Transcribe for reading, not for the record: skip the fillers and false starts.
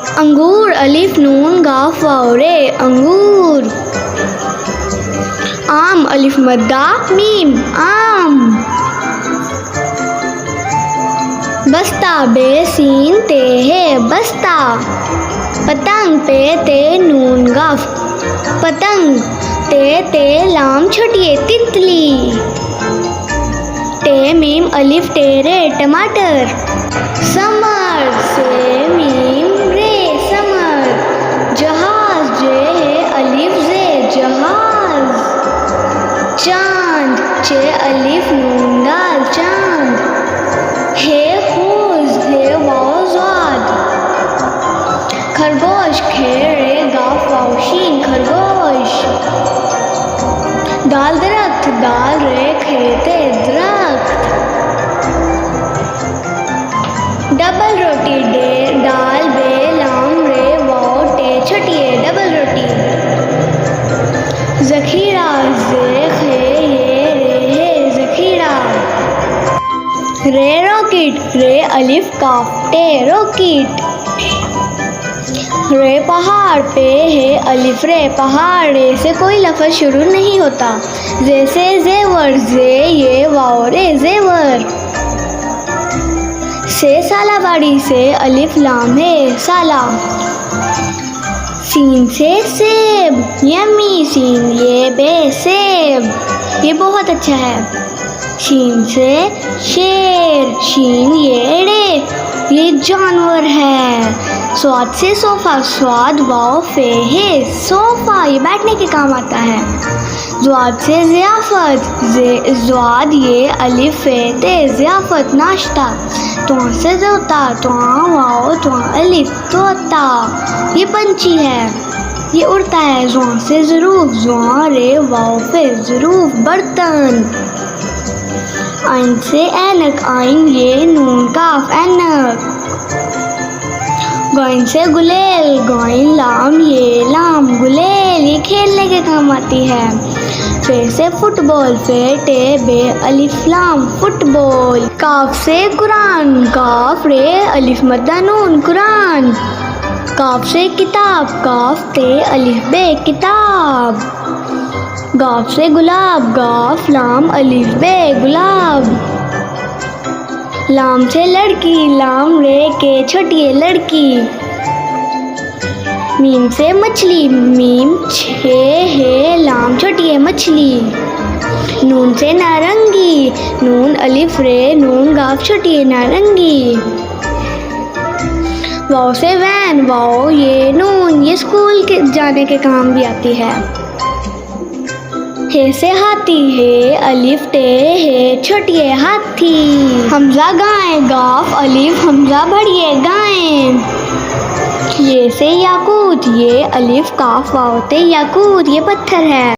अंगूर अलिफ नून गाफ वाव रे अंगूर। आम अलिफ मद्दा मीम आम। बस्ता बे सीन ते है बस्ता। पतंग पे ते नून गाफ पतंग। ते लाम छोटिए तितली। टे मीम अलिफ टेरे टमाटर। समर से मीम रे समर। जहाज जे है अलिफ जे जहाज। चांद चे अलिफ नून दाल चांद। हे खूज हे वाव ज़ाद। खरगोश खे रे गाफ वाव शीन खरगोश। दाल दरख्त दाल रे खेते दरख्त। डबल रोटी डे दाल बे लाम रे वाव टे छटिए डबल रोटी। जखीरा जे खे ये रे है जखीरा। रे रॉकेट रे अलिफ काफ टे रॉकेट। रे पहाड़ पे है अलिफ रे पहाड़। रे से कोई लफ्ज़ शुरू नहीं होता। जैसे जेवर जे ये वाव रे जेवर। से सालाबाड़ी से अलिफ लाम है साला। सीन से सेब यम्मी सीन ये बे सेब ये बहुत अच्छा है। शीन से शेर शीन ये रे ये जानवर है। स्वाद से सोफा स्वाद वाव फे है सोफा ये बैठने के काम आता है। ज़्वाद से ज़ियाफ़त ज़्वाद ये अलिफ फे ते ज़ियाफ़त नाश्ता। त्वां से तोता त्वां वाव त्वां अलिफ तोता ये पंछी है ये उड़ता है। ज़्वां से ज़रूफ ज़्वां रे वाव फे ज़रूफ बर्तन। आइन से ऐनक आइन ये नून काफ ऐनक। गोइन से गुलेल गोइन लाम ये लाम गुलेल ये खेलने के काम आती है। फे से फुटबॉल फे टे बे अलिफ लाम फुटबॉल। काफ से कुरान काफ रे अलिफ मद्दा नून कुरान। काफ से किताब काफ ते अलिफ बे किताब। गाफ से गुलाब गाफ लाम अलिफ बे गुलाब। लाम से लड़की लाम रे के छोटिए लड़की। मीम से मछली मीम छे है लाम छोटिए मछली। नून से नारंगी नून अलिफ रे नून गाफ छोटिए नारंगी। वाव से वैन वाव ये नून ये स्कूल के जाने के काम भी आती है। हे से हाथी है अलिफ टे है छोटिए हाथी। हमजा गाय गाफ अलिफ हमजा बढ़िए गाय। ये से याकूत ये अलिफ काफ वाव ते याकूत ये पत्थर है।